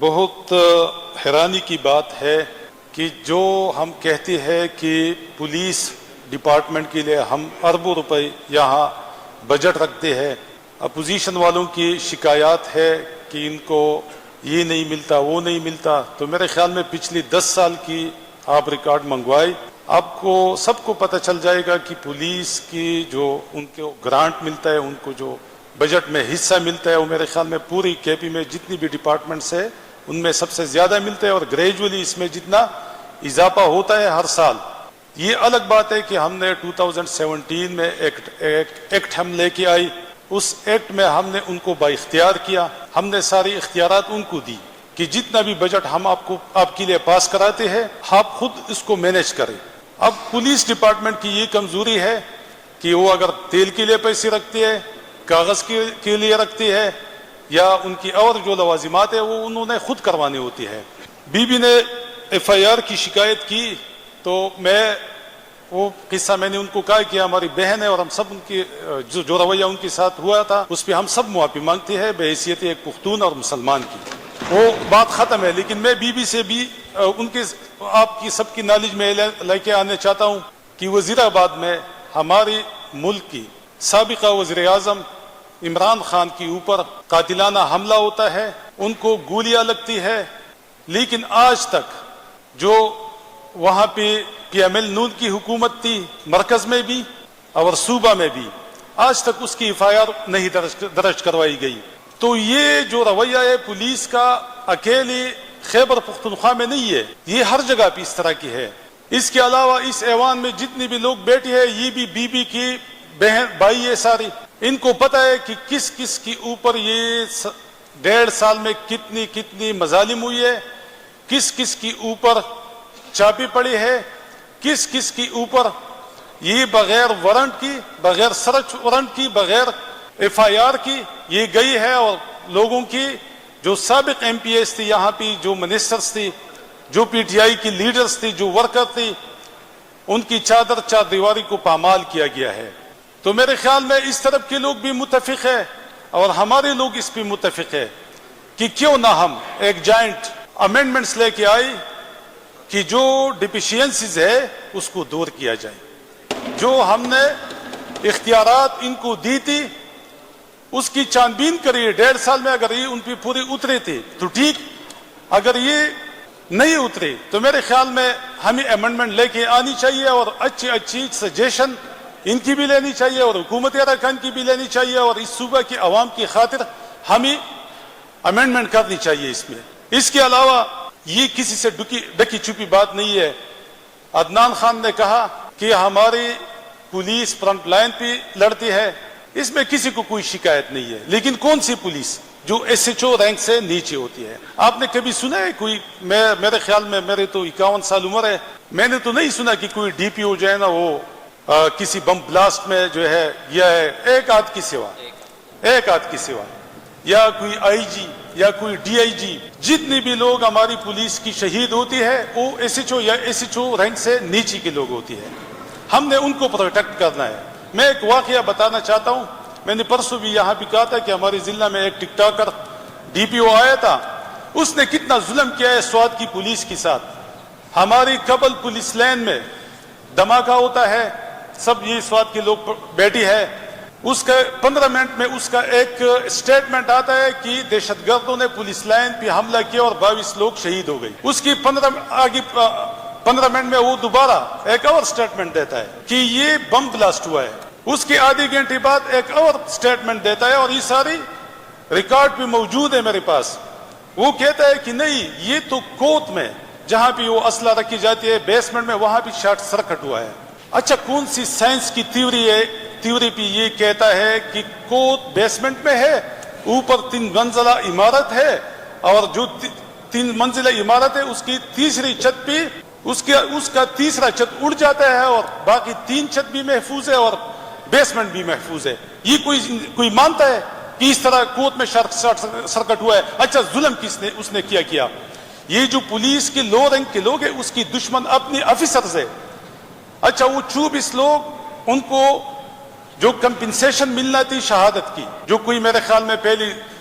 بہت حیرانی کی بات ہے کہ جو ہم کہتے ہیں کہ پولیس ڈپارٹمنٹ کے لیے ہم اربوں روپے یہاں بجٹ رکھتے ہیں، اپوزیشن والوں کی شکایات ہے کہ ان کو یہ نہیں ملتا وہ نہیں ملتا. تو میرے خیال میں پچھلی 10 سال کی آپ ریکارڈ منگوائے، آپ کو سب کو پتہ چل جائے گا کہ پولیس کی جو ان کو گرانٹ ملتا ہے، ان کو جو بجٹ میں حصہ ملتا ہے، وہ میرے خیال میں پوری کے پی میں جتنی بھی ڈپارٹمنٹس ہے ان میں سب سے زیادہ ملتا ہے، اور گریجولی اس میں جتنا اضافہ ہوتا ہے ہر سال. یہ الگ بات ہے کہ ہم نے 2017 میں ایکٹ ہم لے کے آئی، اس ایکٹ میں ہم نے ان کو با اختیار کیا، ہم نے ساری اختیارات ان کو دی کہ جتنا بھی بجٹ ہم آپ کے لیے پاس کراتے ہیں آپ خود اس کو مینیج کریں. اب پولیس ڈپارٹمنٹ کی یہ کمزوری ہے کہ وہ اگر تیل کے لیے پیسے رکھتی ہے، کاغذ کے لیے رکھتی ہے، یا ان کی اور جو لوازمات ہے وہ انہوں نے خود کروانی ہوتی ہے. بی بی نے ایف آئی آر کی شکایت کی تو وہ قصہ میں نے ان کو کہا کہ ہماری بہن ہے اور ہم سب ان کی جو رویہ ان کے ساتھ ہوا تھا اس پہ ہم سب معافی مانگتے ہیں بحیثیت ایک پختون اور مسلمان کی. وہ بات ختم ہے. لیکن میں بی بی سے بھی ان کے آپ کی سب کی نالج میں لے کے آنے چاہتا ہوں کہ وزیر آباد میں ہمارے ملک کی سابقہ وزیر اعظم عمران خان کے اوپر قاتلانہ حملہ ہوتا ہے، ان کو گولیاں لگتی ہے، لیکن آج تک جو وہاں پہ پی ایم ایل نون کی حکومت تھی مرکز میں بھی اور صوبہ میں بھی، آج تک اس کی ایف آئی آر نہیں درج کروائی گئی. تو یہ جو رویہ ہے پولیس کا اکیلے خیبر پختونخوا میں نہیں ہے، یہ ہر جگہ پہ اس طرح کی ہے. اس کے علاوہ اس ایوان میں جتنی بھی لوگ بیٹھے ہیں یہ بھی بی بی کی بہن بھائی ہے ساری، ان کو پتہ ہے کہ کس کس کے اوپر یہ 1.5 سال میں کتنی مظالم ہوئی ہے، کس کس کے اوپر چاپی پڑی ہے، کس کس کے اوپر یہ بغیر وارنٹ کی، بغیر سرچ وارنٹ کی، بغیر ایف آئی آر کی یہ گئی ہے. اور لوگوں کی جو سابق ایم پی ایس تھی یہاں پہ، جو منسٹرز تھی، جو پی ٹی آئی کی لیڈرز تھی، جو ورکر تھی، ان کی چادر چار دیواری کو پامال کیا گیا ہے. تو میرے خیال میں اس طرف کے لوگ بھی متفق ہے اور ہمارے لوگ اس پہ متفق ہے کہ کیوں نہ ہم ایک جوائنٹ امینڈمنٹس لے کے آئی کہ جو ڈیفیشینسیز ہے اس کو دور کیا جائے. جو ہم نے اختیارات ان کو دی تھی اس کی چھان بین کریے. 1.5 سال میں اگر یہ ان پہ پوری اترے تھے تو ٹھیک، اگر یہ نہیں اترے تو میرے خیال میں ہمیں امینڈمنٹ لے کے آنی چاہیے اور اچھی سجیشن ان کی بھی لینی چاہیے اور حکومت اراکین کی بھی لینی چاہیے، اور اس صوبہ کی عوام کی خاطر ہمیں امینڈمنٹ کرنی چاہیے اس میں. اس کے علاوہ یہ کسی سے ڈکی چھپی بات نہیں ہے. عدنان خان نے کہا کہ ہماری پولیس فرنٹ لائن پہ لڑتی ہے، اس میں کسی کو کوئی شکایت نہیں ہے. لیکن کون سی پولیس جو ایس ایچ او رینک سے نیچے ہوتی ہے؟ آپ نے کبھی سنا ہے کوئی؟ میرے خیال میں میرے تو 51 سال عمر ہے، میں نے تو نہیں سنا کہ کوئی ڈی پی او جو ہے نا وہ کسی بم بلاسٹ میں جو ہے یہ ہے ایک آدھ کی سوا، یا کوئی آئی جی یا کوئی ڈی آئی جی، جتنی بھی لوگ ہماری پولیس کی شہید ہوتی ہے وہ ایس ایچ او یا ایس ایچ او رینک سے نیچے کے لوگ ہوتی ہے. ہم نے ان کو پروٹیکٹ کرنا ہے. میں ایک واقعہ بتانا چاہتا ہوں. میں نے پرسوں بھی یہاں بھی کہا تھا کہ ہمارے ضلع میں ایک ٹک ٹاکر ڈی پی او آیا تھا، اس نے کتنا ظلم کیا ہے سوات کی پولیس کے ساتھ. ہماری کبل پولیس لین میں دھماکہ ہوتا ہے، سب یہ سوات کے لوگ بیٹھی ہے، اس کا 15 منٹ میں اس کا ایک سٹیٹمنٹ آتا ہے کہ دہشت گردوں نے پولیس لائن پہ حملہ کیا اور 22 لوگ شہید ہو گئے. اس کی 15 منٹ میں وہ دوبارہ ایک اور سٹیٹمنٹ دیتا ہے کہ یہ بم بلاسٹ ہوا ہے. اس کے آدھے گھنٹے بعد ایک اور سٹیٹمنٹ دیتا ہے، اور یہ ساری ریکارڈ پہ موجود ہے میرے پاس. وہ کہتا ہے کہ نہیں، یہ تو کوت میں جہاں پہ وہ اسلحہ رکھی جاتی ہے بیسمنٹ میں، وہاں پہ شارٹ سرکٹ ہوا ہے. اچھا، کون سی سائنس کی تھیوری پہ یہ کہتا ہے کہ کوت بیسمنٹ میں ہے، اوپر 3 منزلہ عمارت ہے، اور جو 3 منزلہ عمارت ہے اس کی تیسری چھت پہ اس کا تیسرا چھت اڑ جاتا ہے اور باقی 3 چھت بھی محفوظ ہے اور بیسمنٹ بھی محفوظ ہے. یہ کوئی مانتا ہے کہ اس طرح کوت میں شارٹ سرکٹ ہوا ہے؟ اچھا، ظلم اس نے کیا؟ یہ جو پولیس کے لو رینک کے لوگ ہیں اس کی دشمن اپنی آفیسرز ہے. اچھا، وہ 24 لوگ ان کو جو کمپنسیشن ملنا تھی شہادت کی، جو کوئی میرے خیال میں پہلی